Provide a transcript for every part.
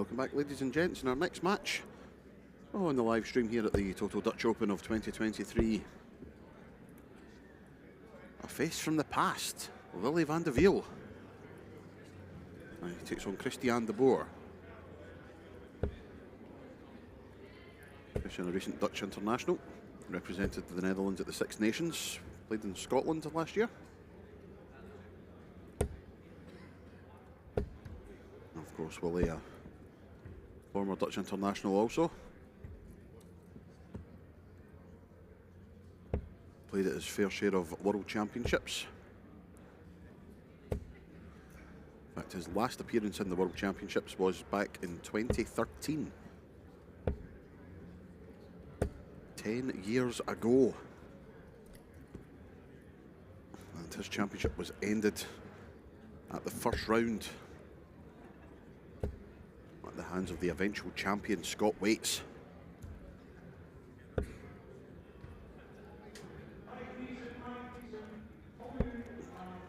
Welcome back, ladies and gents, in our next match on the live stream here at the Toto Dutch Open of 2023. A face from the past, Willy van de Wiel. He takes on Christian de Boer. Christian, a recent Dutch international, represented the Netherlands at the Six Nations, played in Scotland last year. And of course, Willy, a former Dutch international also. Played at his fair share of World Championships. In fact, his last appearance in the World Championships was back in 2013. 10 years ago. And his championship was ended at the first round at the hands of the eventual champion, Scott Waits.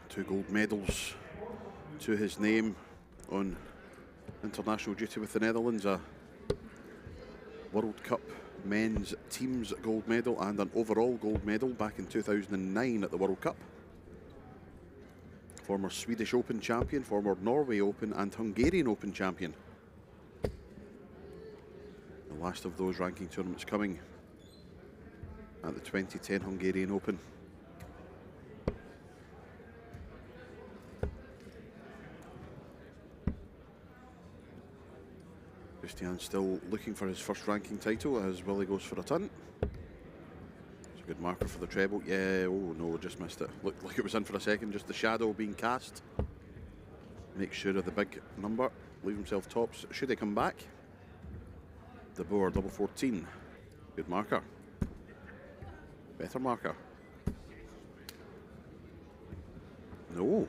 Two gold medals to his name on international duty with the Netherlands, a World Cup men's teams gold medal and an overall gold medal back in 2009 at the World Cup. Former Swedish Open champion, former Norway Open and Hungarian Open champion. The last of those ranking tournaments coming at the 2010 Hungarian Open. Christian still looking for his first ranking title as Willy goes for a turn. It's a good marker for the treble. Yeah, oh no, just missed it. Looked like it was in for a second, just the shadow being cast. Make sure of the big number, leave himself tops. Should he come back? De Boer, double 14. Good marker. Better marker. No.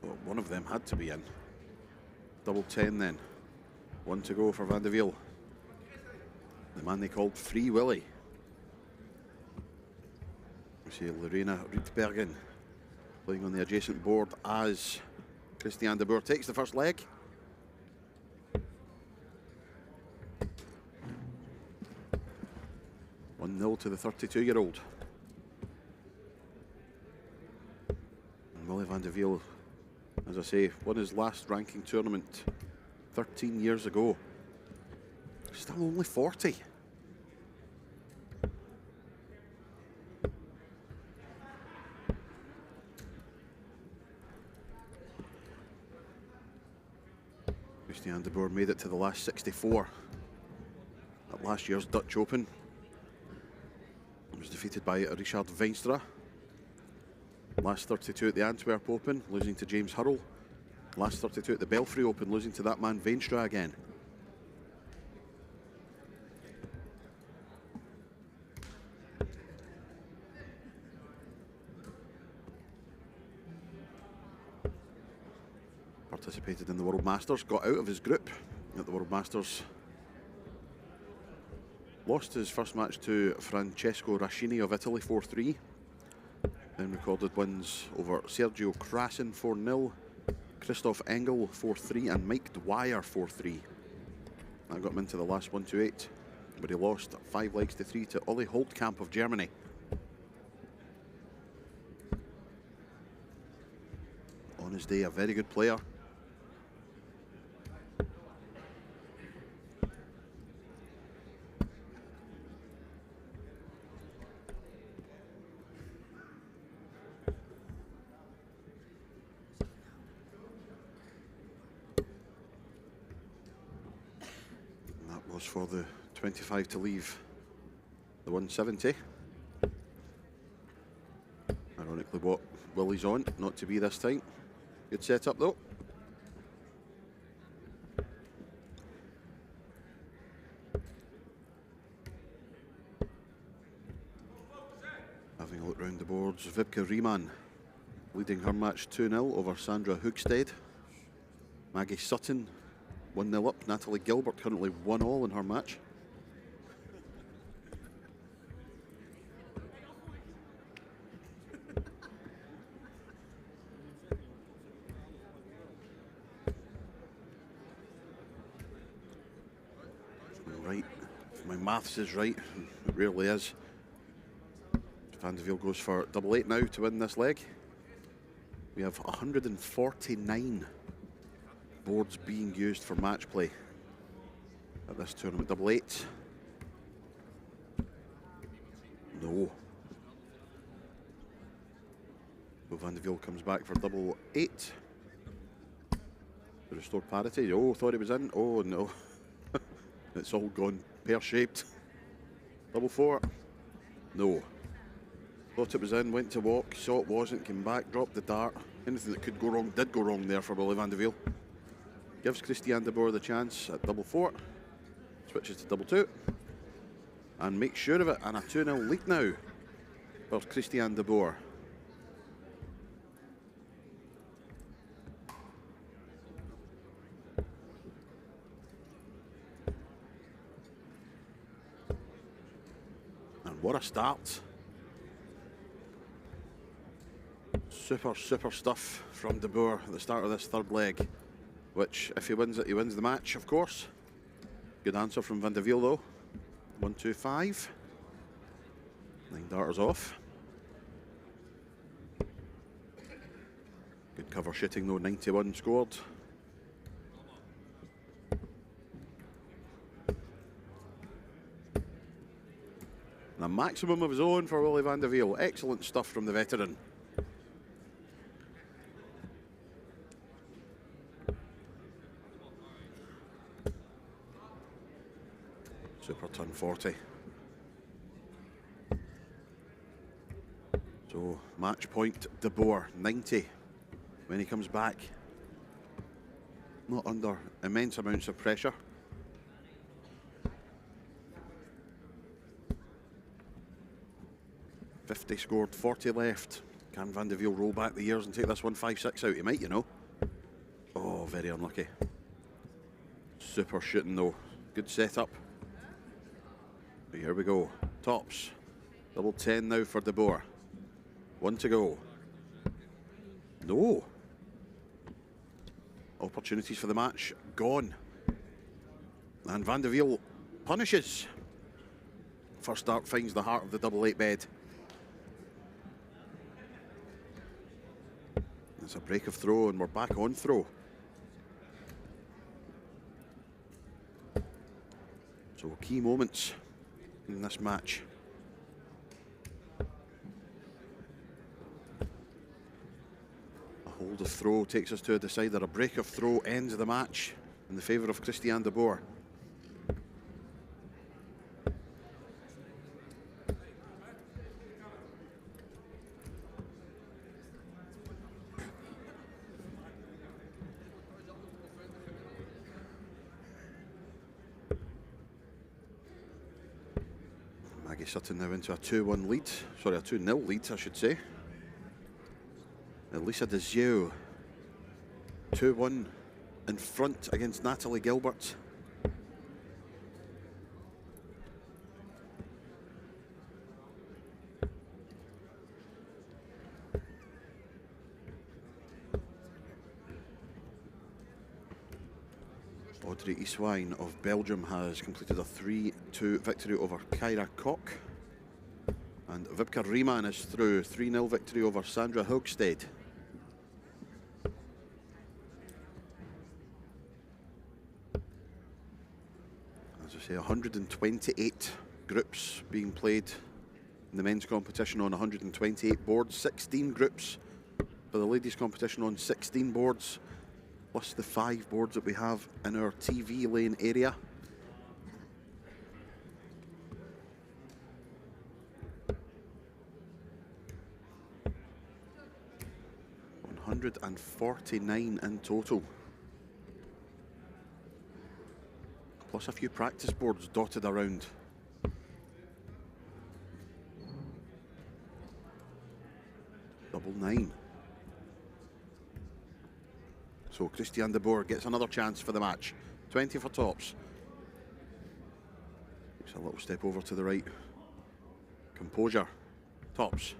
Well, one of them had to be in. Double 10 then. One to go for Van de Wiel. The man they called Free Willy. We see Lorena Rietbergen playing on the adjacent board as Christian de Boer takes the first leg. One 0 to the 32-year-old. And Willy van de Wiel, as I say, won his last ranking tournament 13 years ago. Still only 40. Christian de Boer made it to the last 64 at last year's Dutch Open. He was defeated by Richard Veenstra. Last 32 at the Antwerp Open, losing to James Hurrell. Last 32 at the Belfry Open, losing to that man Veenstra again. Participated in the World Masters, got out of his group at the World Masters. Lost his first match to Francesco Rascini of Italy 4-3. Then recorded wins over Sergio Krasin 4-0, Christoph Engel 4-3 and Mike Dwyer 4-3. That got him into the last 1-8, but he lost 5 legs to 3 to Olli Holtkamp of Germany. On his day, a very good player. For the 25 to leave the 170. Ironically what Willy's on, not to be this time. Good setup though. Having a look round the boards, Vibke Riemann leading her match 2-0 over Sandra Hoogstead. Maggie Sutton 1-0 up. Natalie Gilbert currently 1-all in her match. Right, if my maths is right, it rarely is. Van de Velde goes for double 8 now to win this leg. We have 149 boards being used for match play at this tournament. Double 8. No. So Van de Velde comes back for double 8. The restored parity. Oh, thought he was in. Oh no. It's all gone pear-shaped. Double 4. No. Thought it was in, went to walk, saw it wasn't, came back, dropped the dart. Anything that could go wrong did go wrong there for Willy van de Velde. Gives Christian de Boer the chance at double 4. Switches to double 2. And makes sure of it, and a 2-0 lead now for Christian de Boer. And what a start. Super stuff from de Boer at the start of this third leg, which, if he wins it, he wins the match, of course. Good answer from Van de Velde, though. 1-2-5. 9 darters off. Good cover shooting, though. 91 scored. And a maximum of his own for Willy van de Velde. Excellent stuff from the veteran. Super ton 40. So match point de Boer 90 when he comes back. Not under immense amounts of pressure. .50 scored, 40 left. Can Van de Velde roll back the years and take this 1-5-6 out? He might, you know. Oh, very unlucky. Super shooting though. Good setup. Here we go. Tops. Double 10 now for de Boer. 1 to go. No. Opportunities for the match gone. And Van de Velde punishes. First dart finds the heart of the double 8 bed. It's a break of throw, and we're back on throw. So key moments in this match. A hold of throw takes us to a decider. A break of throw ends the match in the favour of Christian de Boer. Sutton now into a 2-1 lead, sorry, a 2-0 lead, I should say. Elisa de Zieu, 2-1 in front against Natalie Gilbert. Audrey Iswijn of Belgium has completed a 3-2 victory over Kyra Koch. And Vibke Riemann is through, 3-0 victory over Sandra Hogsted. As I say, 128 groups being played in the men's competition on 128 boards, 16 groups for the ladies competition on 16 boards, plus the 5 boards that we have in our TV lane area. .149 in total. Plus a few practice boards dotted around. Double 9. So Christian de Boer gets another chance for the match. 20 for tops. Takes a little step over to the right. Composure. Tops.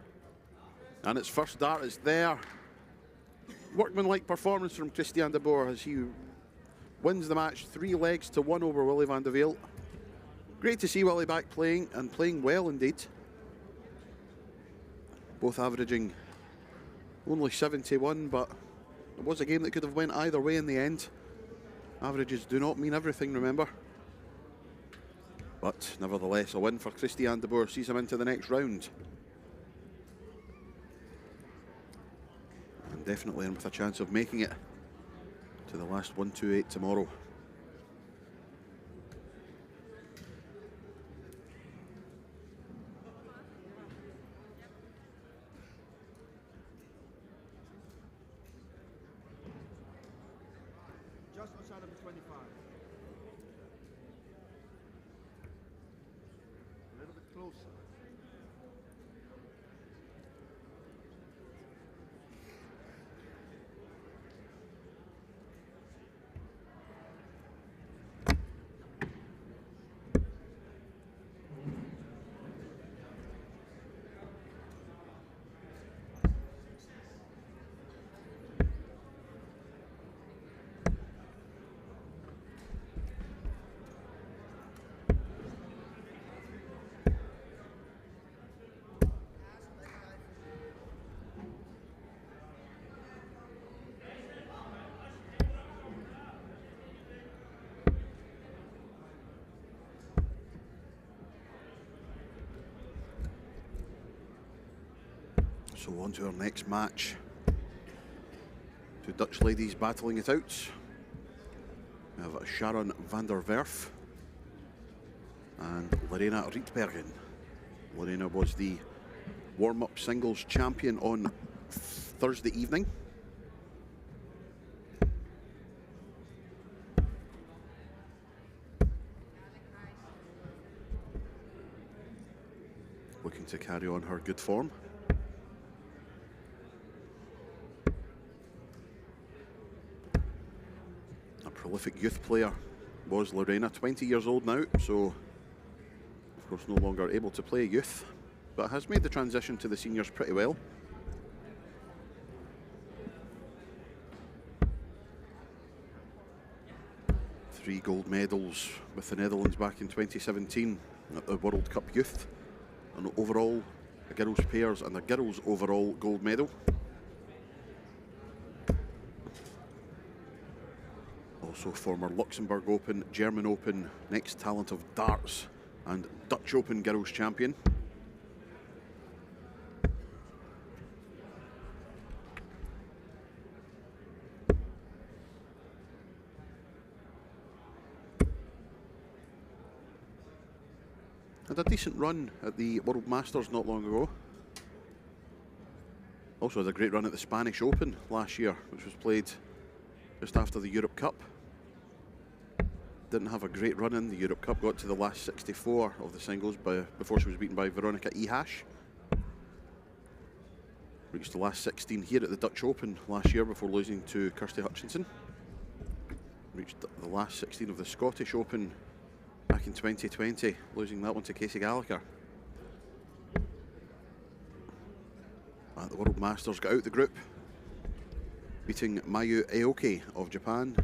And its first dart is there. Workmanlike performance from Christian de Boer as he wins the match 3 legs to 1 over Willy van de Velde. Great to see Willie back playing, and playing well indeed. Both averaging only 71, but it was a game that could have went either way in the end. Averages do not mean everything, remember. But nevertheless, a win for Christian de Boer sees him into the next round. And definitely in with a chance of making it to the last 128 tomorrow. Just outside of the 25. A little bit closer. So on to our next match. Two Dutch ladies battling it out. We have Sharon van der Werf and Lorena Rietbergen. Lorena was the warm-up singles champion on Thursday evening. Looking to carry on her good form. Prolific youth player was Lorena, 20 years old now, so of course no longer able to play youth, but has made the transition to the seniors pretty well. Three gold medals with the Netherlands back in 2017 at the World Cup Youth, and overall a girls pairs and a girls overall gold medal. Also former Luxembourg Open, German Open, Next Talent of Darts and Dutch Open Girls Champion. Had a decent run at the World Masters not long ago. Also had a great run at the Spanish Open last year, which was played just after the Europe Cup. Didn't have a great run in the Europe Cup, got to the last 64 of the singles before she was beaten by Veronica Ehash. Reached the last 16 here at the Dutch Open last year before losing to Kirsty Hutchinson. Reached the last 16 of the Scottish Open back in 2020, losing that one to Casey Gallagher. At the World Masters, got out the group, beating Mayu Aoki of Japan,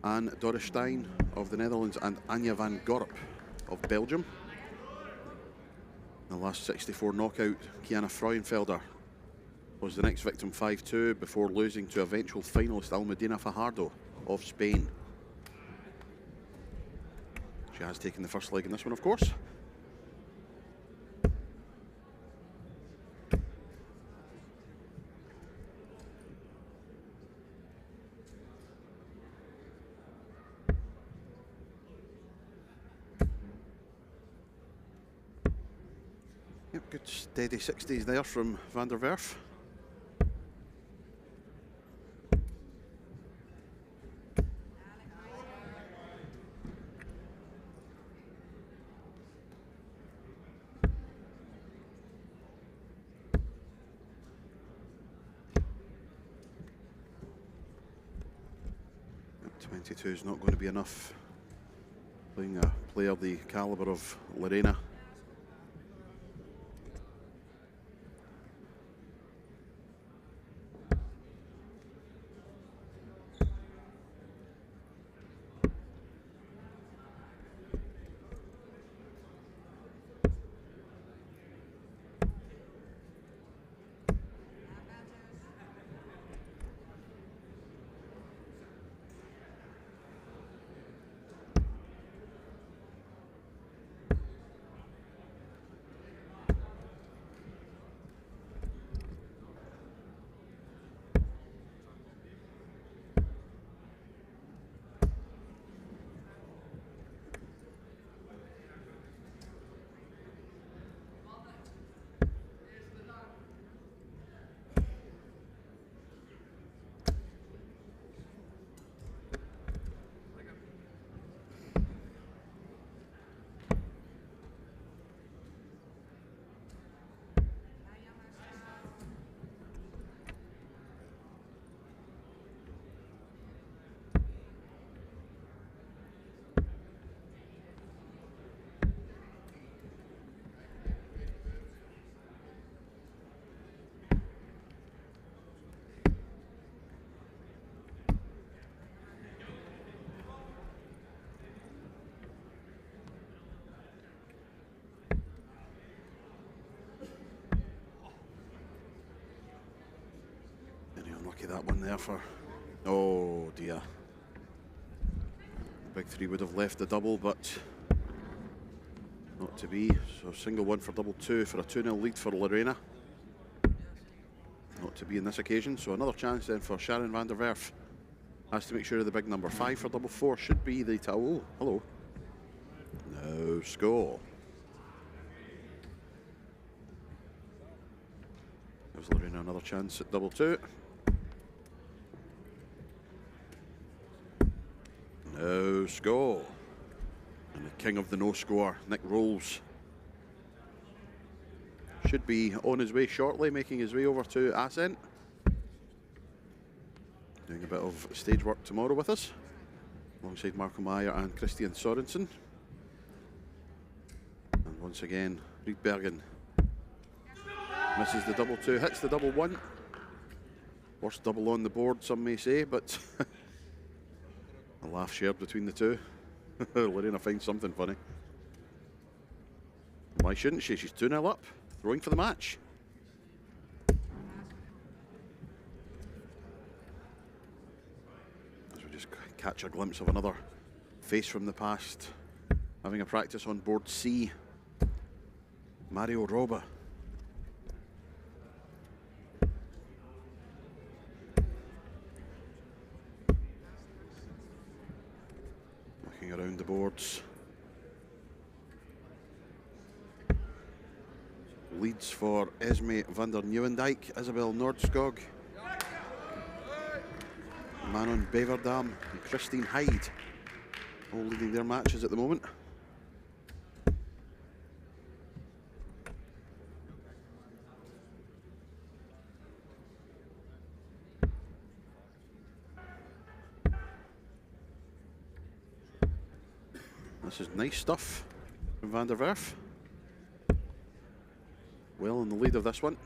Anne Dorrestein of the Netherlands, and Anja van Gorp of Belgium. The last 64 knockout, Kiana Freuenfelder was the next victim, 5-2, before losing to eventual finalist Almudena Fajardo of Spain. She has taken the first leg in this one, of course. Yep, good steady 60s there from van der Werf. Yep, 22 is not going to be enough. Playing a player the calibre of Lorena. that one there for... Oh dear. Big three would have left the double, but not to be. So single one for double two for a 2-0 lead for Lorena. Not to be in this occasion. So another chance then for Sharon van der Werf. Has to make sure of the big number. 5 for double four should be the towel. Hello. No score. Gives Lorena another chance at double two. No score. And the king of the no score, Nick Rolls, should be on his way shortly, making his way over to Assen. Doing a bit of stage work tomorrow with us, alongside Marco Meyer and Christian Sorensen. And once again, Riedbergen misses the double two, hits the double one. Worst double on the board, some may say, but a laugh shared between the two. Lorena finds something funny. Why shouldn't she? She's 2-0 up, throwing for the match. As we just catch a glimpse of another face from the past, having a practice on board C. Mario Roba. Looking around the boards. Leads for Esme van der Nieuwendijk, Isabel Nordskog, Manon Beverdam and Christine Hyde, all leading their matches at the moment. This is nice stuff from Van der Werf. Well in the lead of this one.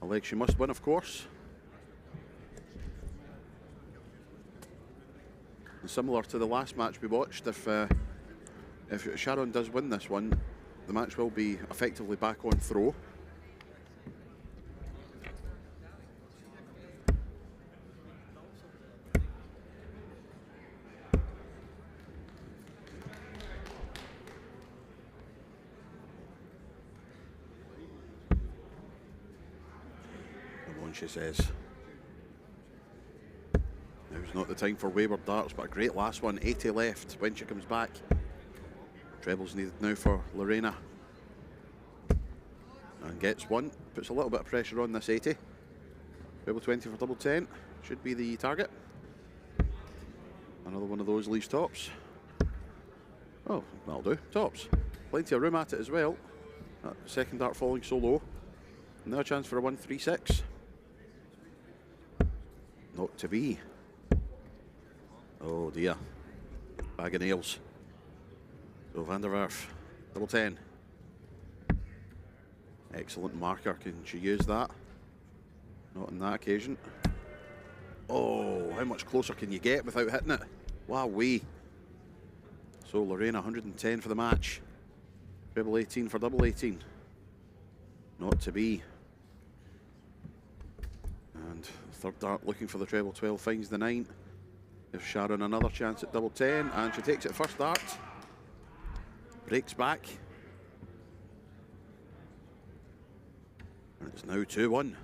A leg she must win, of course. And similar to the last match we watched, if Sharon does win this one, the match will be effectively back on throw. She says. Now's not the time for wayward darts, but a great last one. 80 left when she comes back. Trebles needed now for Lorena. And gets one. Puts a little bit of pressure on this 80. Treble 20 for double 10. Should be the target. Another one of those leaves tops. Oh, that'll do. Tops. Plenty of room at it as well. That second dart falling so low. Now a chance for a 1-3-6. Not to be. Oh dear. Bag of nails. So Van der Werf, double 10. Excellent marker. Can she use that? Not on that occasion. Oh, how much closer can you get without hitting it? Wowee. So Lorena, 110 for the match. Treble 18 for double 18. Not to be. And third dart looking for the treble 12, finds the 9. Gives Sharon another chance at double 10, and she takes it first dart. Breaks back. And it's now 2-1.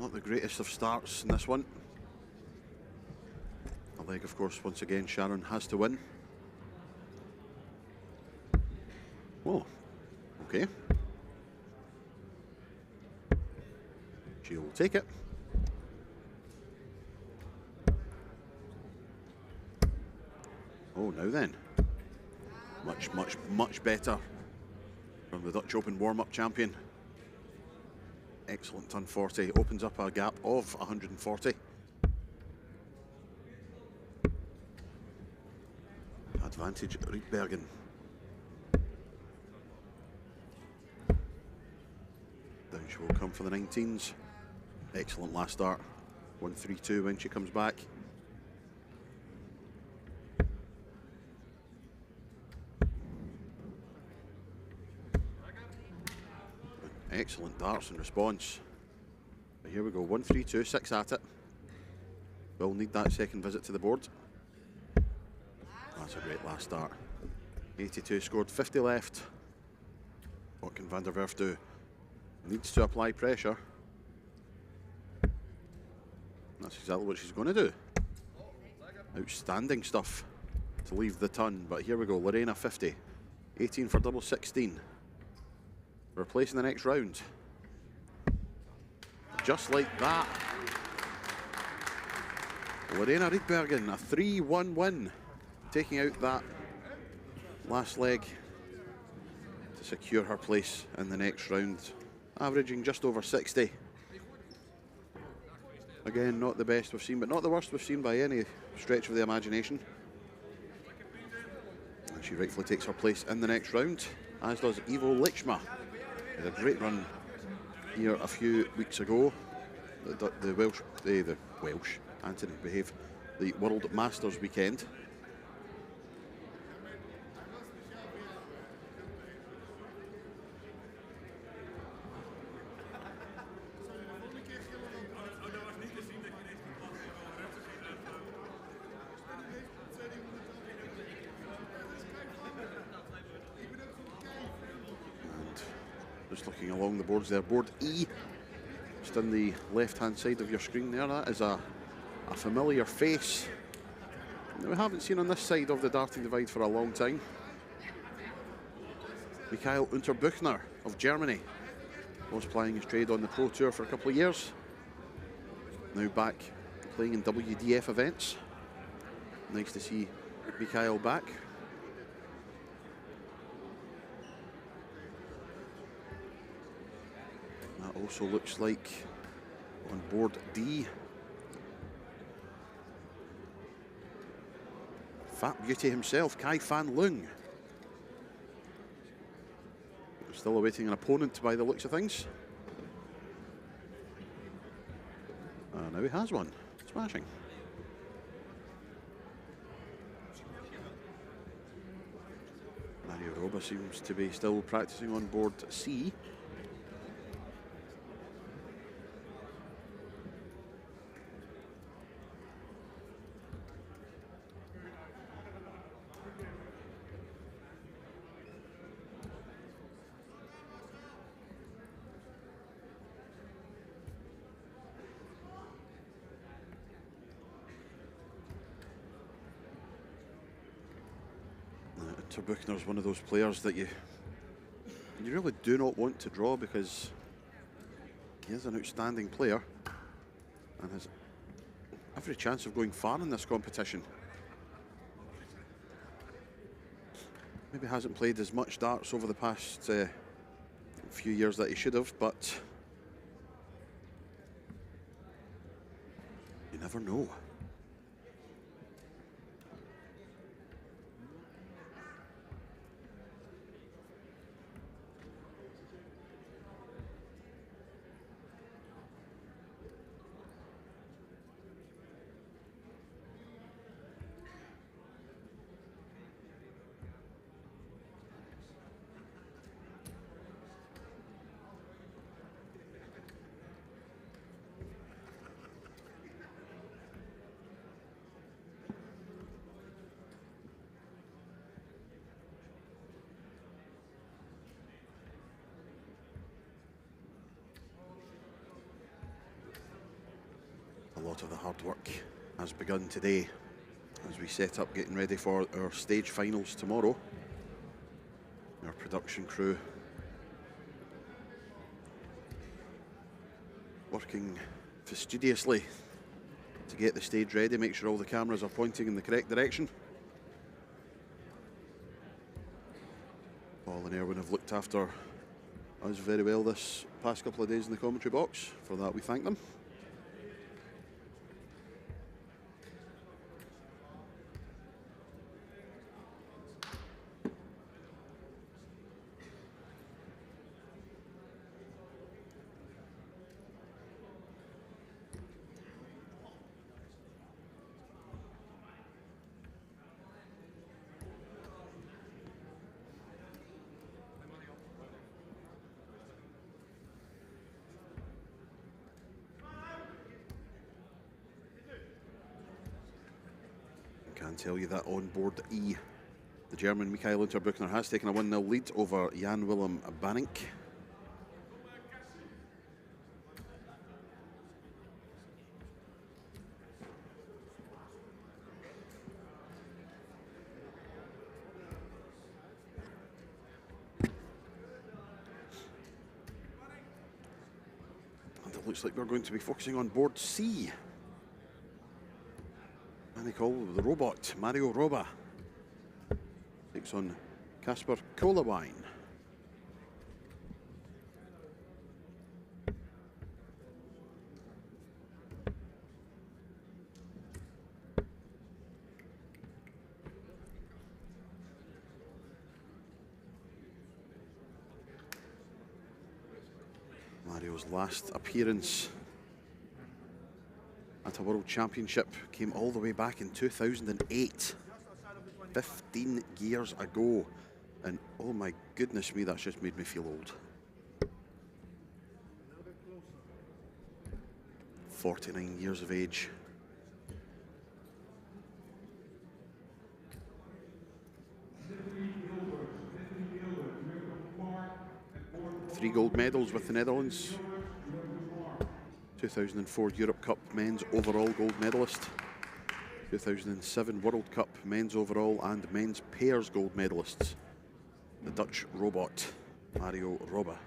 Not the greatest of starts in this one. A leg, of course, once again, Sharon has to win. Oh, okay. She'll take it. Oh, now then. Much better from the Dutch Open warm-up champion. Excellent turn 40, opens up a gap of 140. Advantage Rietbergen. Down she will come for the 19s. Excellent last start. 1-3-2 when she comes back. Excellent darts in response. But here we go, 1-3-2, 6 at it. Will need that second visit to the board. That's a great last start. 82 scored, 50 left. What can Van der Werf do? Needs to apply pressure. That's exactly what she's going to do. Outstanding stuff to leave the ton, but here we go, Lorena 50. 18 for double 16. Replacing the next round. Just like that. Lorena Rietbergen, a 3-1 win. Taking out that last leg to secure her place in the next round. Averaging just over 60. Again, not the best we've seen, but not the worst we've seen by any stretch of the imagination. And she rightfully takes her place in the next round, as does Ivo Lichma. Had a great run here a few weeks ago. The Welsh, Anthony, behave. The World Masters weekend. Just looking along the boards there, board E, just on the left-hand side of your screen there, that is a familiar face that we haven't seen on this side of the darting divide for a long time. Michael Unterbuchner of Germany was plying his trade on the Pro Tour for a couple of years. Now back playing in WDF events. Nice to see Michael back. That also looks like on board D. Fat Beauty himself, Kai Fan Lung. Still awaiting an opponent by the looks of things. Now he has one. Smashing. Mario Roba seems to be still practicing on board C. Buchner's one of those players that you really do not want to draw, because he is an outstanding player and has every chance of going far in this competition. Maybe hasn't played as much darts over the past few years that he should have, but you never know. A lot of the hard work has begun today as we set up getting ready for our stage finals tomorrow. Our production crew working fastidiously to get the stage ready, make sure all the cameras are pointing in the correct direction. All Paul and Erwin have looked after us very well this past couple of days in the commentary box. For that, we thank them. Can tell you that on board E, the German Michael Unterbuchner has taken a 1-0 lead over Jan Willem Banink. And it looks like we're going to be focusing on board C. And they call the robot, Mario Roba. Takes on Kasper Kolawine. Mario's last appearance at a World Championship came all the way back in 2008, 15 years ago, and oh my goodness me, that's just made me feel old. 49 years of age. Three gold medals with the Netherlands. 2004 Europe Cup men's overall gold medalist, 2007 World Cup men's overall and men's pairs gold medalists. The Dutch robot, Mario Roba,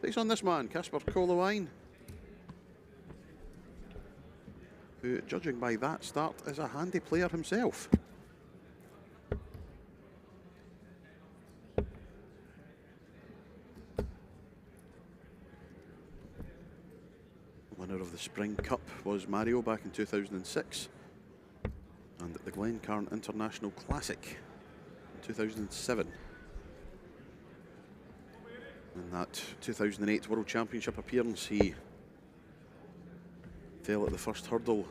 takes on this man, Kasper Kolawine, who, judging by that start, is a handy player himself. Winner of the Spring Cup was Mario back in 2006, and the Glencairn International Classic in 2007. In that 2008 World Championship appearance, he fell at the first hurdle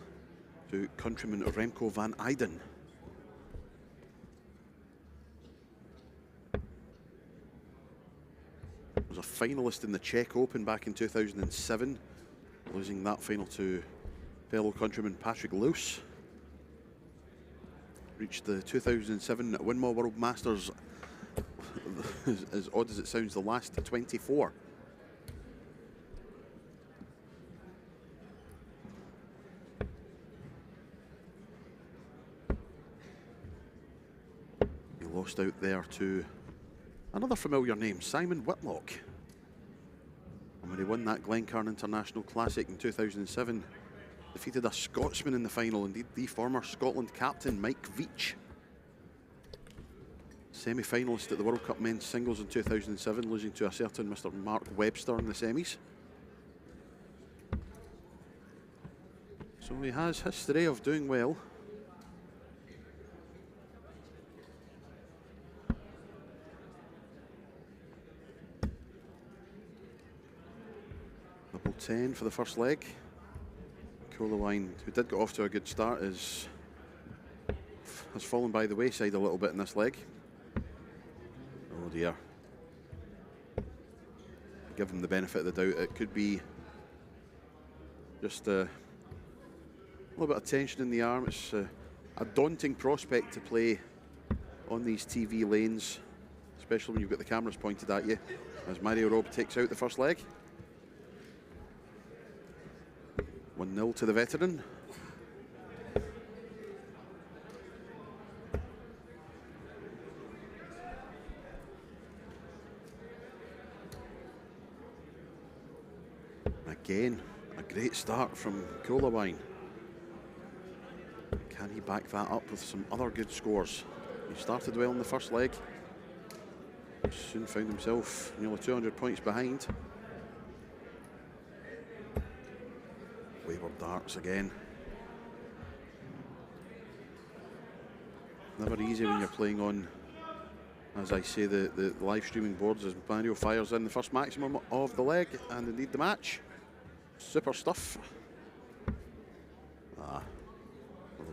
to countryman Remco van Eyden. Was a finalist in the Czech Open back in 2007. Losing that final to fellow countryman Patrick Loos. Reached the 2007 Winmau World Masters, as odd as it sounds, the last 24. He lost out there to another familiar name, Simon Whitlock. And when he won that Glencairn International Classic in 2007, defeated a Scotsman in the final, indeed the former Scotland captain Mike Veach. Semi-finalist at the World Cup men's singles in 2007, losing to a certain Mr. Mark Webster in the semis. So he has history of doing well. Double 10 for the first leg. Kolawine, who did get off to a good start, has fallen by the wayside a little bit in this leg. Oh dear. Give him the benefit of the doubt. It could be just a little bit of tension in the arm. It's a daunting prospect to play on these TV lanes, especially when you've got the cameras pointed at you, as Mario Roba takes out the first leg. 1-0 to the veteran. Again, a great start from Kolawine. Can he back that up with some other good scores? He started well in the first leg. Soon found himself nearly 200 points behind. Wever darts again. Never easy when you're playing on, as I say, the live streaming boards, as Mario fires in the first maximum of the leg and indeed the match. Super stuff. Another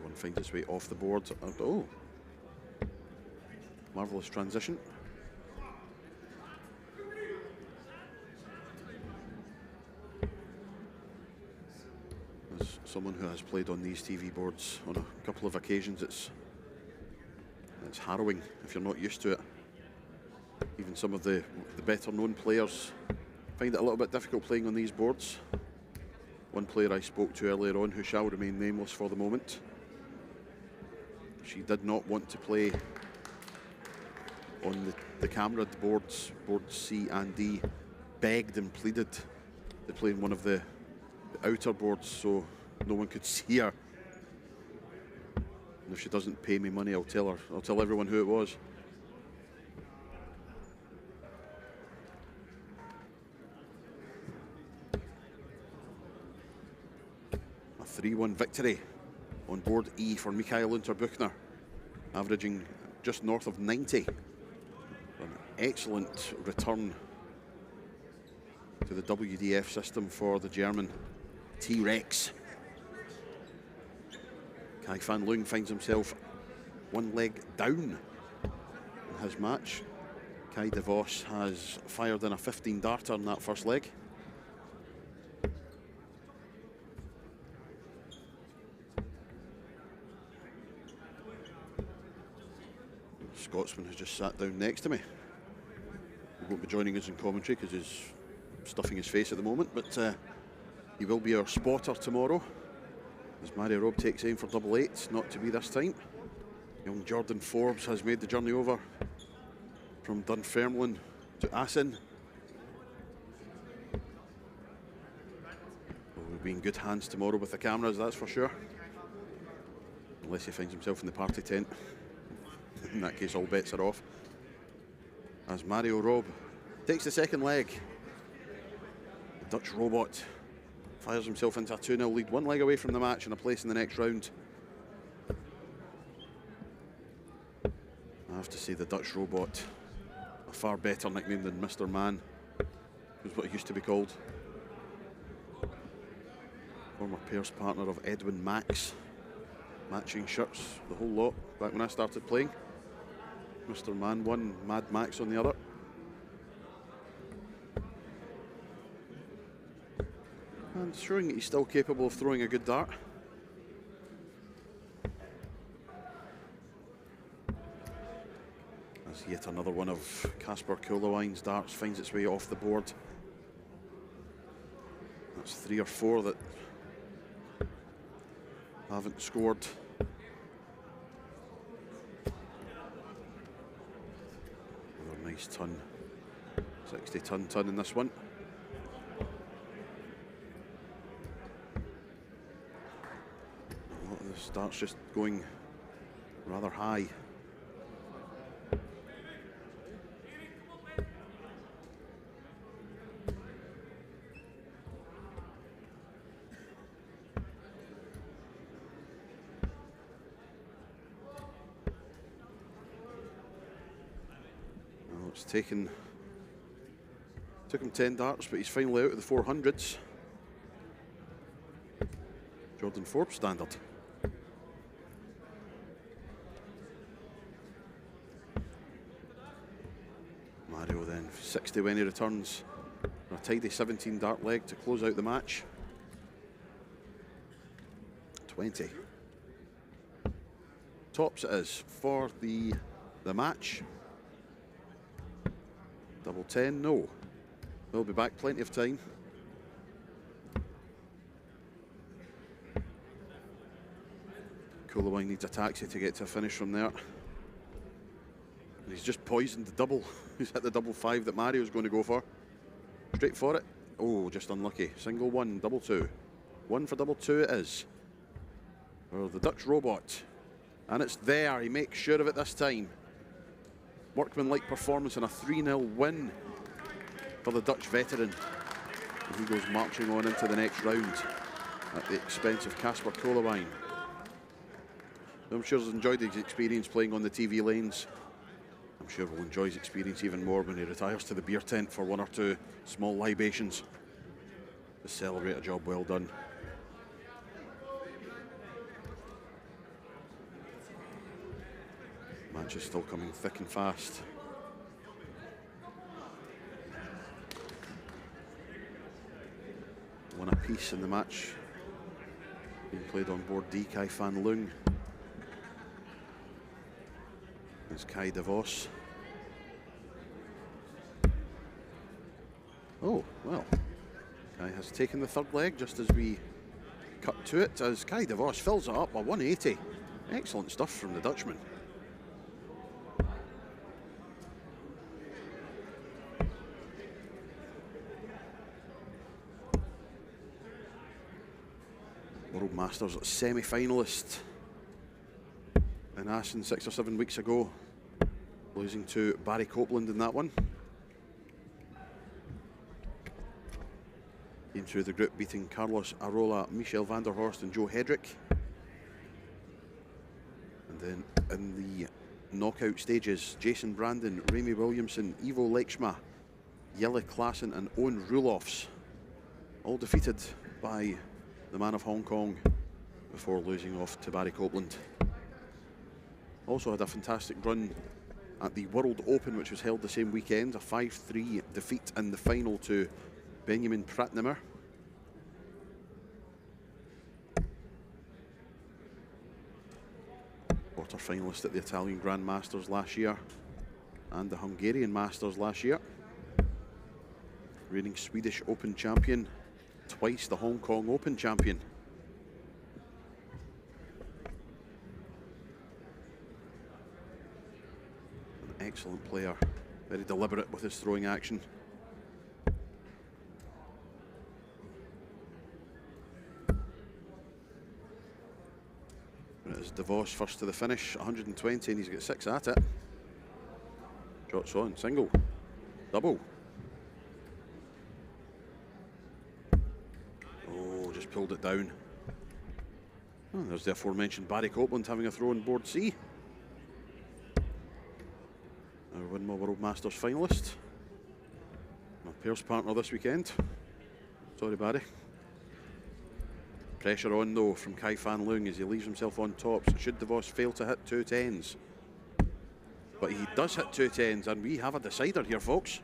one finds its way off the board. Oh, marvellous transition. As someone who has played on these TV boards on a couple of occasions, it's harrowing if you're not used to it. Even some of the better known players find it a little bit difficult playing on these boards. One player I spoke to earlier on, who shall remain nameless for the moment, she did not want to play on the camera boards, boards C and D, begged and pleaded to play on one of the outer boards so no one could see her. And if she doesn't pay me money, I'll tell her. I'll tell everyone who it was. A 3-1 victory on board E for Mikael Unterbuchner, averaging just north of 90. An excellent return to the WDF system for the German T-Rex. Kai van Loong finds himself one leg down in his match. Kai de Vos has fired in a 15-darter in that first leg. Scotsman has just sat down next to me. He won't be joining us in commentary because he's stuffing his face at the moment, but he will be our spotter tomorrow as Mario Robe takes aim for double 8, not to be this time. Young Jordan Forbes has made the journey over from Dunfermline to Assen. We'll be in good hands tomorrow with the cameras, that's for sure. Unless he finds himself in the party tent. In that case, all bets are off. As Mario Robe takes the second leg. The Dutch robot fires himself into a 2-0 lead, one leg away from the match and a place in the next round. I have to say the Dutch robot, a far better nickname than Mr. Man, was what he used to be called. Former pairs partner of Edwin Max, matching shirts, the whole lot, back when I started playing. Mr. Man one, Mad Max on the other. And showing that he's still capable of throwing a good dart. As yet another one of Kasper Kuhlewein's darts finds its way off the board. That's 3 or 4 that haven't scored. Another nice ton, 60-ton ton in this one. The start's just going rather high. Well, it's took him 10 darts, but he's finally out of the 400s. Jordan Forbes standard. Mario then 60 when he returns for a tidy 17 dart leg to close out the match. 20. Tops it is for the match. Double 10, no. We'll be back, plenty of time. Kuhlewijn needs a taxi to get to a finish from there. And he's just poisoned the double. He's hit the double 5 that Mario's going to go for. Straight for it. Oh, just unlucky. Single 1, double 2. 1 for double 2 it is. For the Dutch robot. And it's there. He makes sure of it this time. workmanlike performance and a 3-0 win for the Dutch veteran. And he goes marching on into the next round at the expense of Casper Kolewijn. I'm sure he's enjoyed his experience playing on the TV lanes. I'm sure he'll enjoy his experience even more when he retires to the beer tent for 1 or 2 small libations to celebrate a job well done. Match is still coming thick and fast. One apiece in the match being played on board D. Kai Van Loong. It's Kai de Vos. Oh, well, Kai has taken the third leg just as we cut to it, as Kai de Vos fills it up, a 180. Excellent stuff from the Dutchman. World Masters semi-finalist in Assen 6 or 7 weeks ago, losing to Barry Copeland in that one. Came through the group beating Carlos Arola, Michel van der Horst and Joe Hedrick. And then in the knockout stages, Jason Brandon, Remy Williamson, Ivo Leixma, Jelle Klaassen and Owen Roelofs, all defeated by the man of Hong Kong before losing off to Barry Copeland. Also had a fantastic run at the World Open, which was held the same weekend, a 5-3 defeat in the final to Benjamin Pratnemer. Quarter finalist at the Italian Grand Masters last year and the Hungarian Masters last year. Reigning Swedish Open champion, twice the Hong Kong Open champion. An excellent player, very deliberate with his throwing action. And it is de Vos first to the finish, 120, and he's got 6 at it. Shots on, single, double. Oh, just pulled it down. Oh, there's the aforementioned Barry Copeland having a throw on board C. Our Winmore World Masters finalist. My pairs partner this weekend. Sorry, Barry. Pressure on though from Kai Van Loong as he leaves himself on top. So should de Vos fail to hit 2 10s. But he does hit 2 10s, and we have a decider here, folks.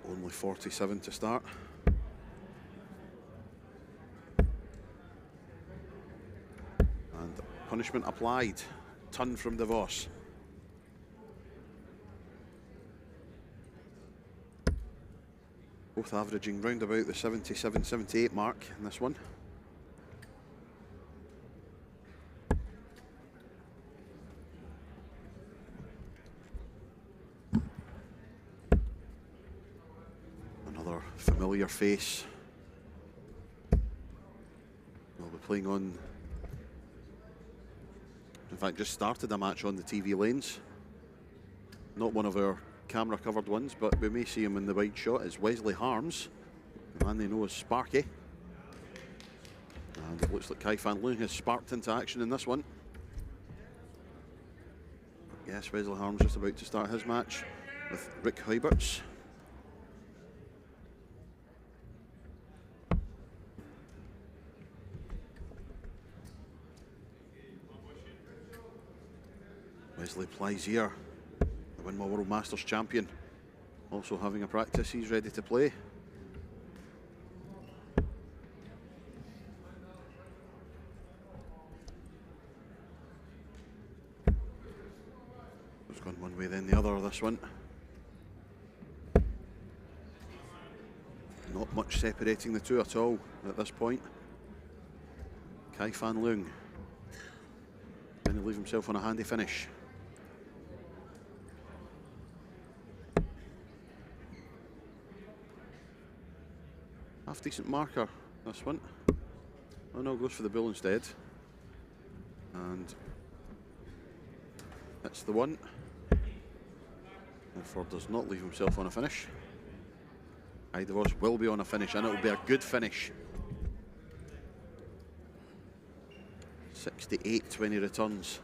Only 47 to start. And punishment applied. Ton from de Vos. Both averaging round about the 77-78 mark in this one. Another familiar face. We'll be playing on, in fact, just started a match on the TV lanes. Not one of our camera covered ones, but we may see him in the wide shot. It's Wesley Harms, the man they know as Sparky. And it looks like Kai Van Loong has sparked into action in this one. Yes, Wesley Harms just about to start his match with Rick Huiberts. Wesley Plaisier, the Winmore World Masters champion, also having a practice. He's ready to play. It's gone one way then the other, this one. Not much separating the two at all at this point. Kai Van Loong going to leave himself on a handy finish. Half decent marker, this one. Oh no, goes for the bull instead. And that's the one. Therefore does not leave himself on a finish. Guy DeVos will be on a finish, and it will be a good finish. 68 when he returns.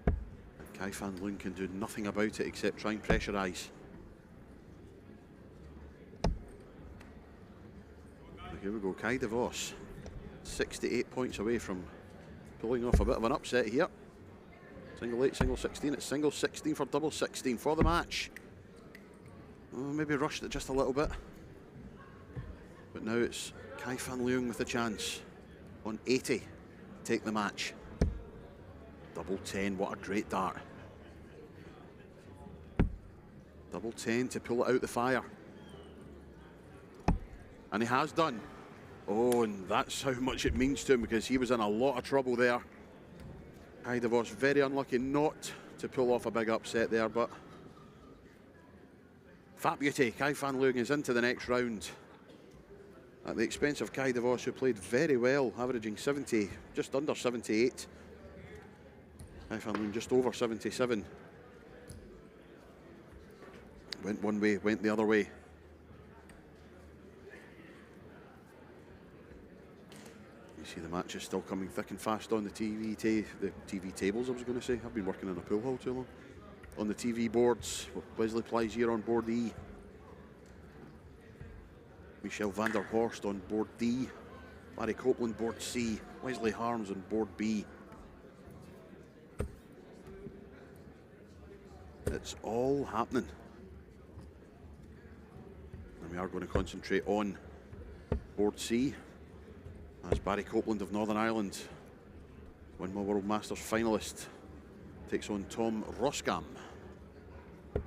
And Kai Fan Loon can do nothing about it except try and pressurise. Here we go, Kai DeVos. 68 points away from pulling off a bit of an upset here. Single 8, single 16. It's single 16 for double 16 for the match. Oh, maybe rushed it just a little bit. But now it's Kai Fan Leung with a chance on 80 to take the match. Double 10, what a great dart. Double 10 to pull it out the fire. And he has done. Oh, and that's how much it means to him, because he was in a lot of trouble there. Kai DeVos very unlucky not to pull off a big upset there, but Fat Beauty, Kai Fan Leung is into the next round at the expense of Kai DeVos, who played very well, averaging 70, just under 78. Kai Fan Leung just over 77. Went one way, went the other way. You see the match is still coming thick and fast on the TV tables, I was going to say. I've been working in a pool hall too long. On the TV boards, with Wesley Plaisier on board E. Michel van der Horst on board D. Barry Copeland board C. Wesley Harms on board B. It's all happening. And we are going to concentrate on board C, as Barry Copeland of Northern Ireland, Winmore World Masters finalist, takes on Tom Roskam. And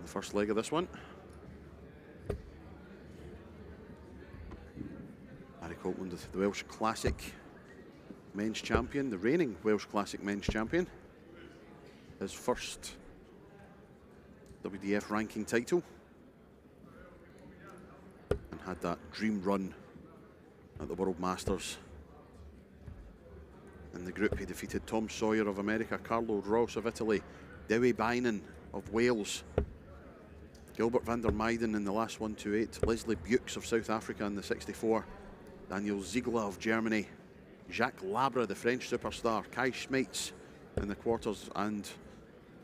the first leg of this one. Barry Copeland, the Welsh Classic men's champion, the reigning Welsh Classic men's champion. His first WDF ranking title. And had that dream run at the World Masters. In the group, he defeated Tom Sawyer of America, Carlo Ross of Italy, Dewi Binen of Wales, Gilbert van der Meijden in the last 128, Leslie Bukes of South Africa in the 64, Daniel Ziegler of Germany, Jacques Labre, the French superstar, Kai Schmeitz in the quarters, and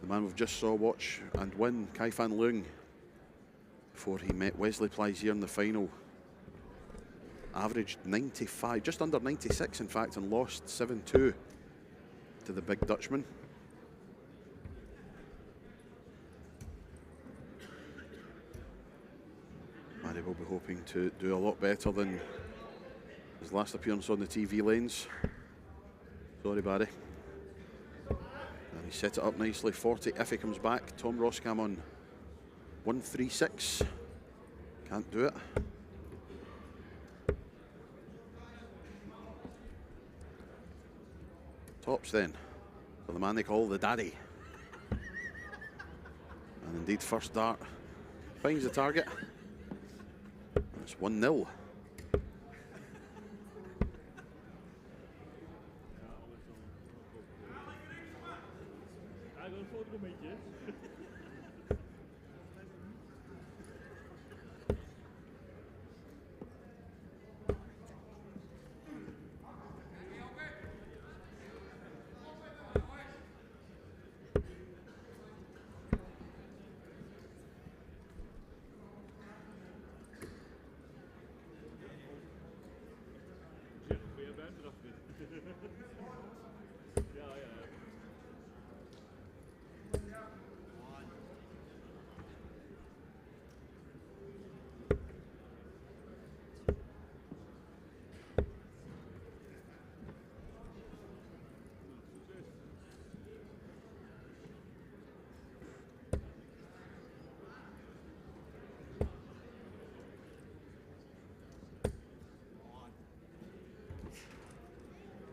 the man we've just saw watch and win, Kai Fan Leung, before he met Wesley Plaisier in the final. Averaged 95, just under 96 in fact, and lost 7-2 to the big Dutchman. Barry will be hoping to do a lot better than his last appearance on the TV lanes. Sorry, Barry. And he set it up nicely, 40 if he comes back. Tom Roskam on 136. Can't do it. Tops then, for the man they call the daddy. And indeed, first dart finds the target. It's 1-0.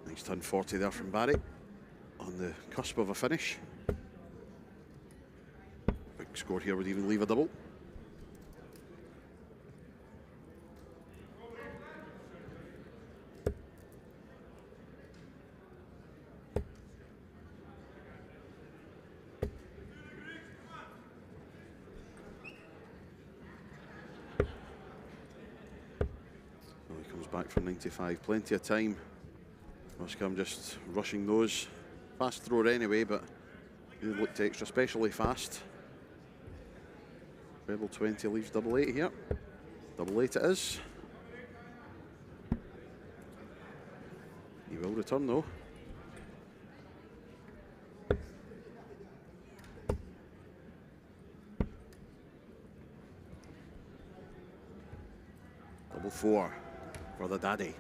Nice turn 40 there from Barry, on the cusp of a finish. Big score here would even leave a double. back for 95. Plenty of time. Roscam just rushing those. Fast thrower anyway, but he looked extra specially fast. Treble 20 leaves double 8 here. Double 8 it is. He will return though. Double 4 for the daddy.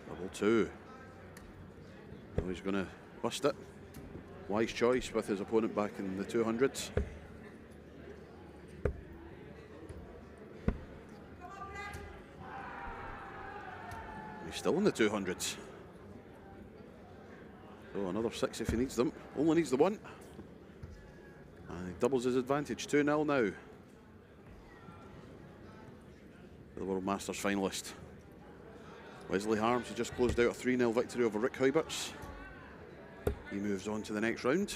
Double 2. Now he's going to bust it. Wise choice with his opponent back in the 200s. He's still in the 200s. So another 6 if he needs them. Only needs the 1. And he doubles his advantage. 2-0 now. The World Masters finalist. Wesley Harms has just closed out a 3-0 victory over Rick Huiberts. He moves on to the next round.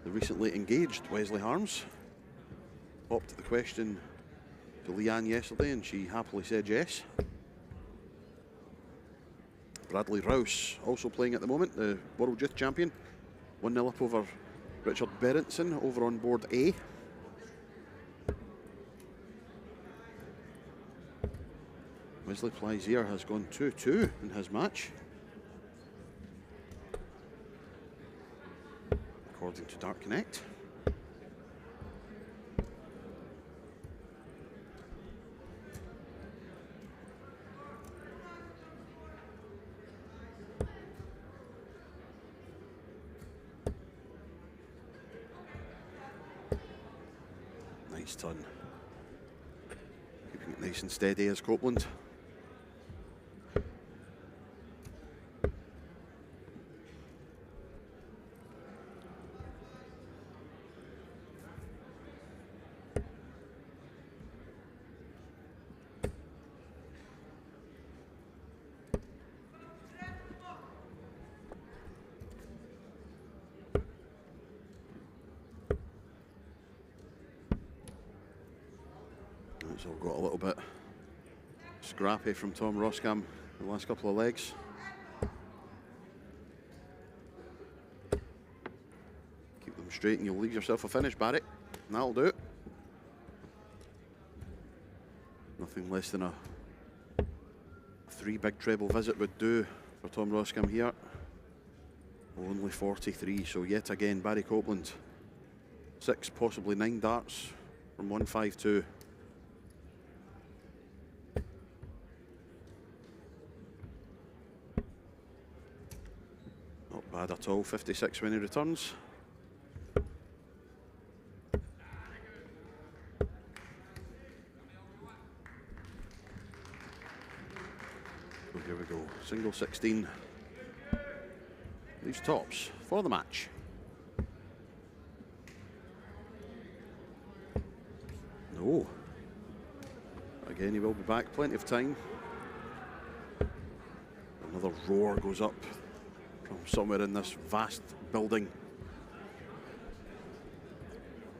The recently engaged Wesley Harms popped the question to Leanne yesterday and she happily said yes. Bradley Rouse also playing at the moment, the World Youth Champion. 1-0 up over Richard Berenson over on board A. Wesley Plaisier has gone 2-2 in his match, according to Dark Connect. Nice turn. Keeping it nice and steady as Copeland. It's all got a little bit scrappy from Tom Roscam the last couple of legs. Keep them straight and you'll leave yourself a finish, Barry. And that'll do it. Nothing less than a 3 big treble visit would do for Tom Roscam here. Only 43, so yet again Barry Copeland 6, possibly 9 darts from 152. Not bad at all, 56 when he returns. So here we go, single 16. Leaves tops for the match. No. Again, he will be back, plenty of time. Another roar goes up from somewhere in this vast building.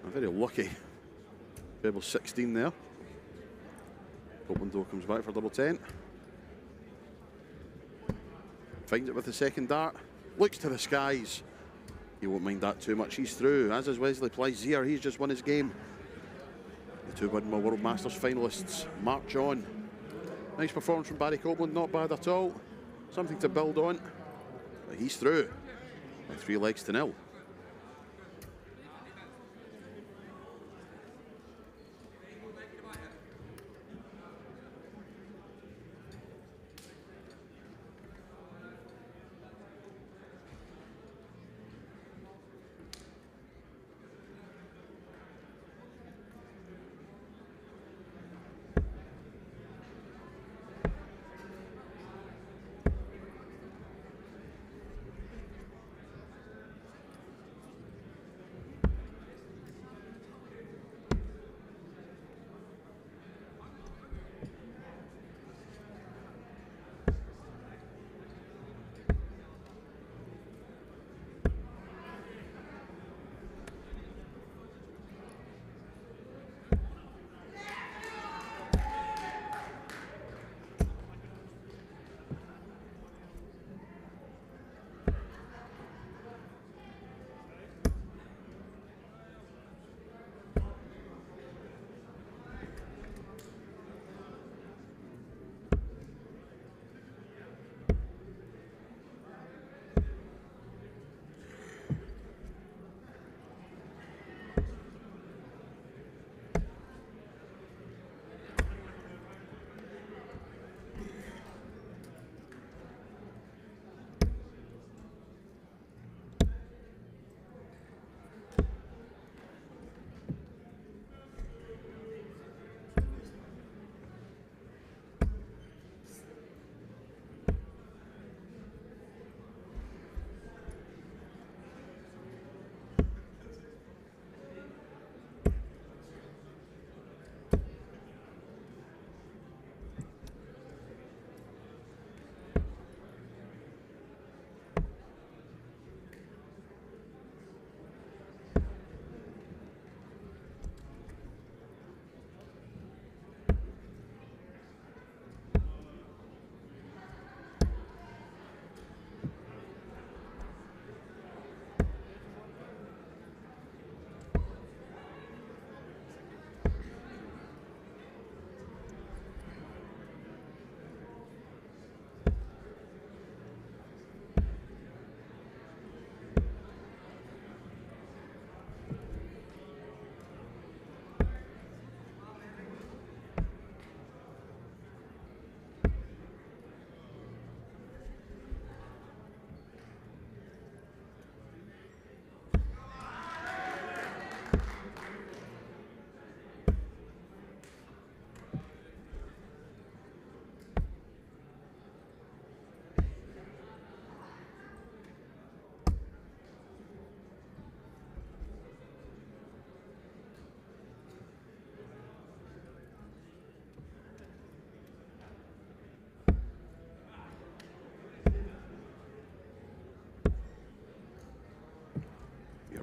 A very lucky treble 16 there. Copeland though comes back for double 10. Finds it with the second dart. Looks to the skies. He won't mind that too much. He's through, as is Wesley Plaisier. He's just won his game. The two Widmer World Masters finalists march on. Nice performance from Barry Copeland, not bad at all. Something to build on. But he's through by 3 legs to 0.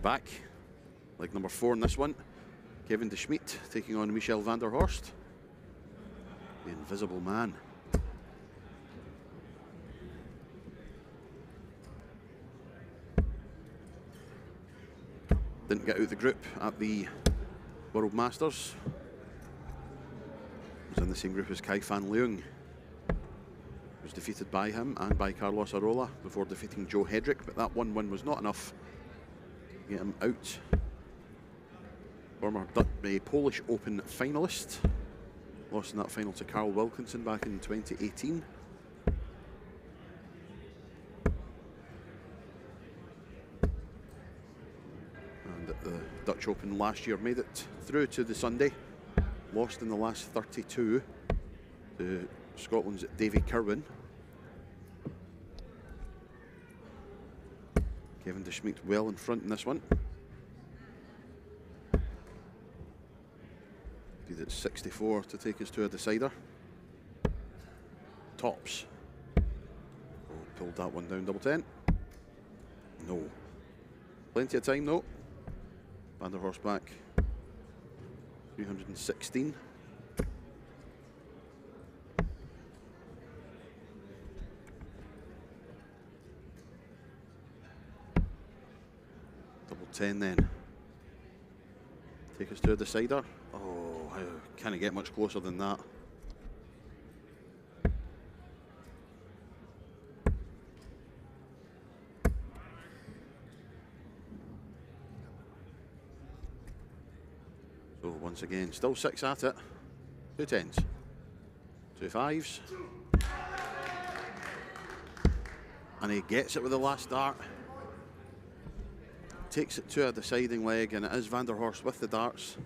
back. Leg number 4 in this one. Kevin de Schmidt taking on Michel van der Horst. The Invisible Man. Didn't get out the group at the World Masters. Was in the same group as Kai Fan Leung. Was defeated by him and by Carlos Arola before defeating Joe Hedrick, but that one win was not enough to get him out. Former Polish Open finalist. Lost in that final to Carl Wilkinson back in 2018. And at the Dutch Open last year, made it through to the Sunday. Lost in the last 32 to Scotland's Davy Kirwan. Kevin de Schmidt well in front in this one. Did it 64 to take us to a decider. Tops. Oh, pulled that one down, double 10. No. Plenty of time though. Van der Horst back. 316. Double 10 then. Take us to a decider. Oh, how can it get much closer than that? So once again, still 6 at it. 2 10s. 2 5s. And he gets it with the last dart. Takes it to a deciding leg, and it is Van der Horst with the darts.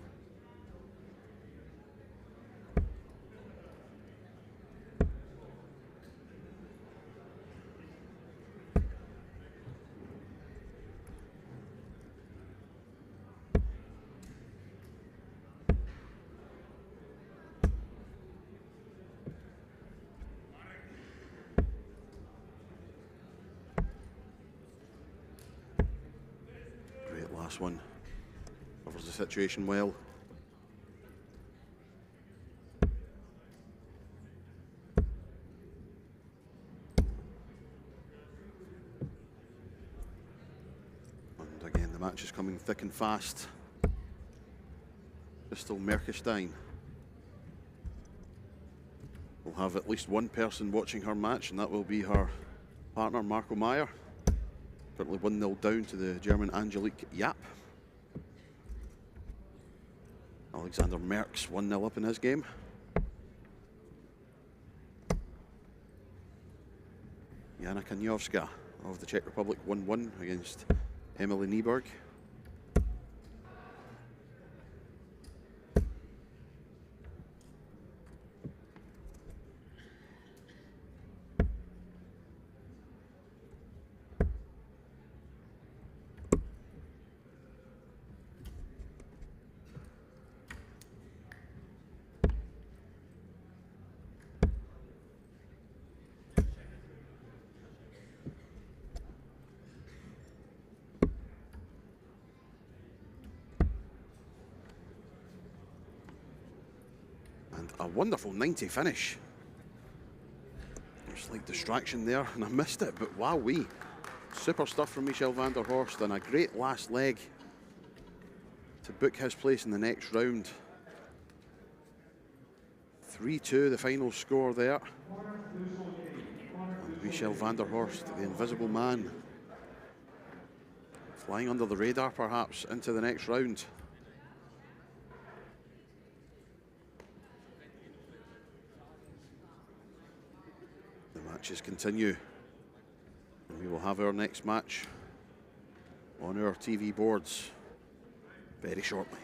One covers the situation well. And again, the match is coming thick and fast. Crystal Merkestein will have at least one person watching her match, and that will be her partner Marco Meyer. Currently 1-0 down to the German Angelique Yap. Alexander Merckx 1-0 up in his game. Jana Kaniowska of the Czech Republic 1-1 against Emily Nieberg. A wonderful 90 finish. Slight distraction there, and I missed it, but wowee. Super stuff from Michel van der Horst, and a great last leg to book his place in the next round. 3-2, the final score there. And Michel van der Horst, the Invisible Man, flying under the radar perhaps into the next round. Matches continue, and we will have our next match on our TV boards very shortly.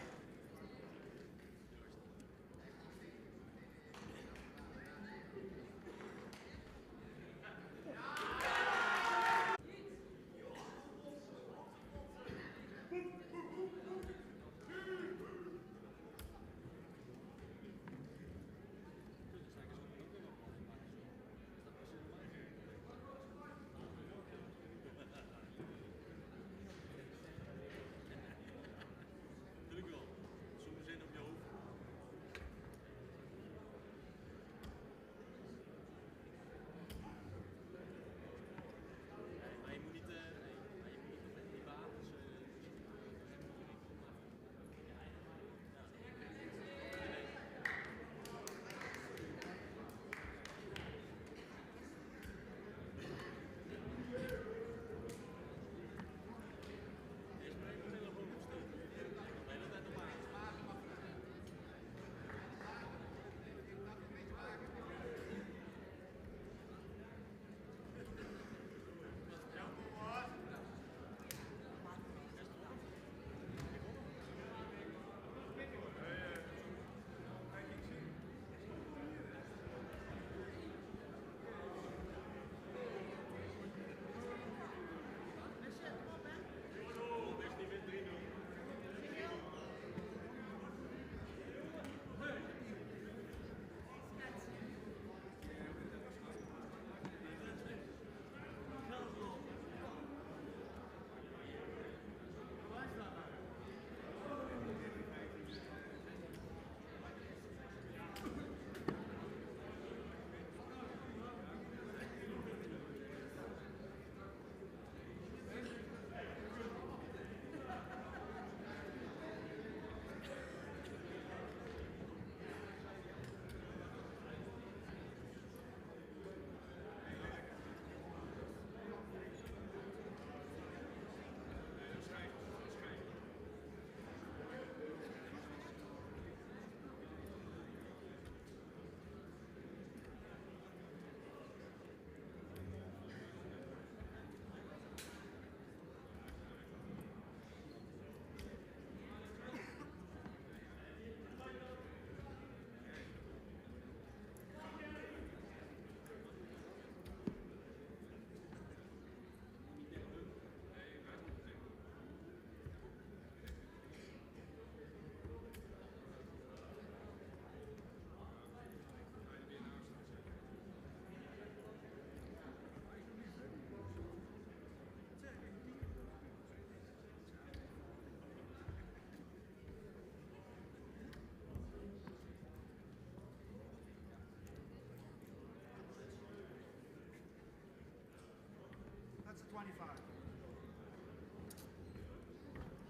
25.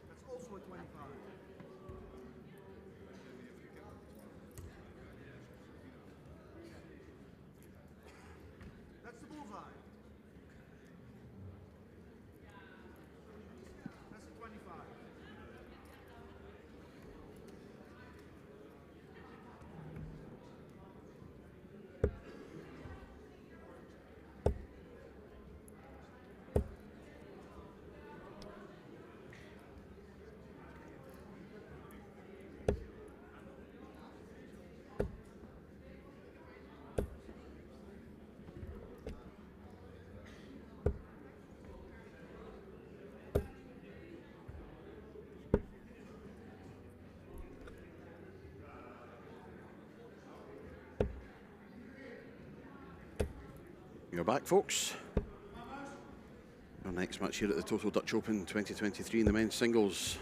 That's also a 25. That's the bullseye. That's a 25. You're back, folks. Our next match here at the Toto Dutch Open 2023 in the men's singles.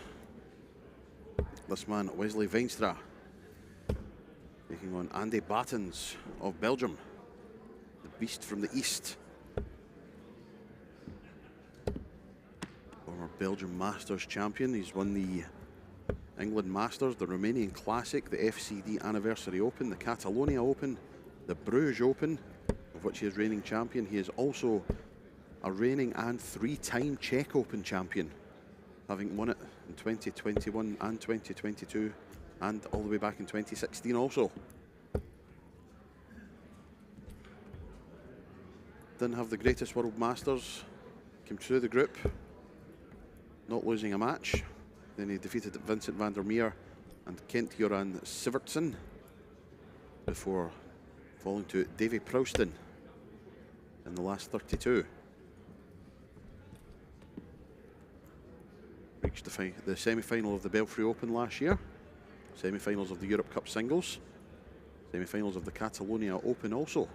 This man, Wesley Veenstra, taking on Andy Battens of Belgium, the beast from the east. Former Belgium Masters champion. He's won the England Masters, the Romanian Classic, the FCD Anniversary Open, the Catalonia Open, the Bruges Open, of which he is reigning champion. He is also a reigning and three-time Czech Open champion, having won it in 2021 and 2022 and all the way back in 2016 also. Didn't have the greatest World Masters, came through the group, not losing a match. Then he defeated Vincent van der Meer and Kent Joran Sivertsen before falling to Davy Proustin in the last 32. Reached the semi-final of the Belfry Open last year, semi-finals of the Europe Cup singles, semi-finals of the Catalonia Open also.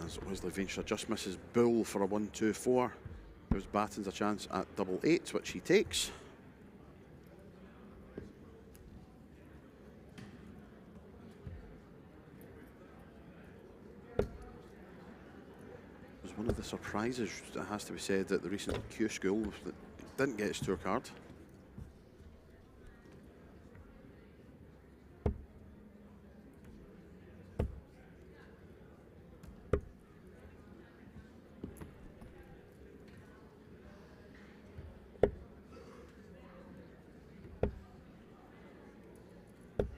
As Wesley Veenstra just misses Bull for a 1-2-4. Gives Battens a chance at double 8, which he takes. One of the surprises, it has to be said, at the recent Q School that didn't get his tour card.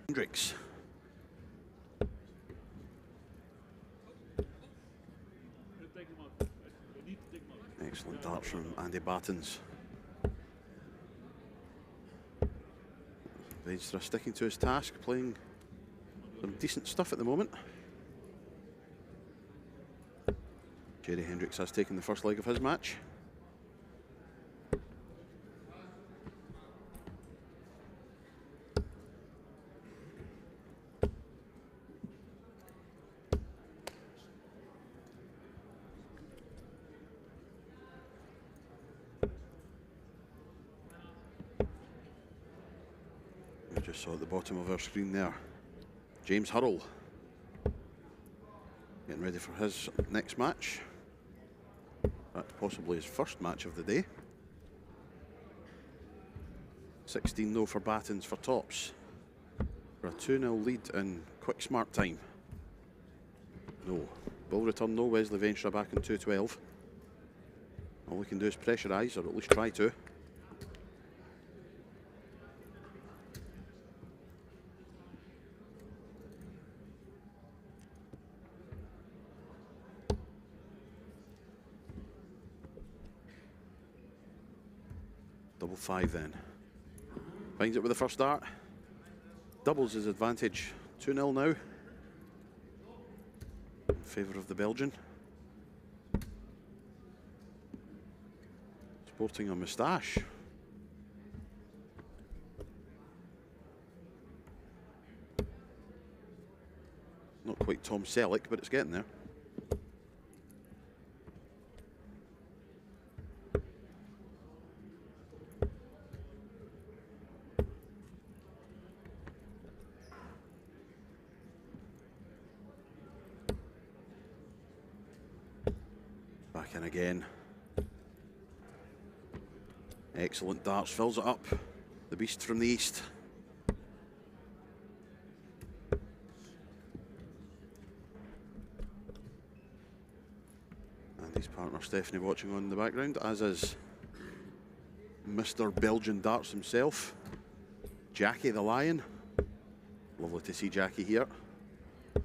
Hendricks. Excellent dart from Andy Battens. Veenstra sticking to his task, playing some decent stuff at the moment. Jerry Hendricks has taken the first leg of his match. Just saw at the bottom of our screen there, James Hurrell getting ready for his next match. That's possibly his first match of the day. 16 though for Battens for tops. For a 2-0 lead in quick smart time. No. Ball return, no. Wesley Veenstra back in 2-12. All we can do is pressurise, or at least try to. Double 5 then. Finds it with the first dart. Doubles his advantage. 2-0 now. In favour of the Belgian. Sporting a moustache. Not quite Tom Selleck, but it's getting there. Back in again. Excellent darts, fills it up. The beast from the east. And his partner Stephanie watching on in the background, as is Mr. Belgian darts himself, Jackie the Lion. Lovely to see Jackie here.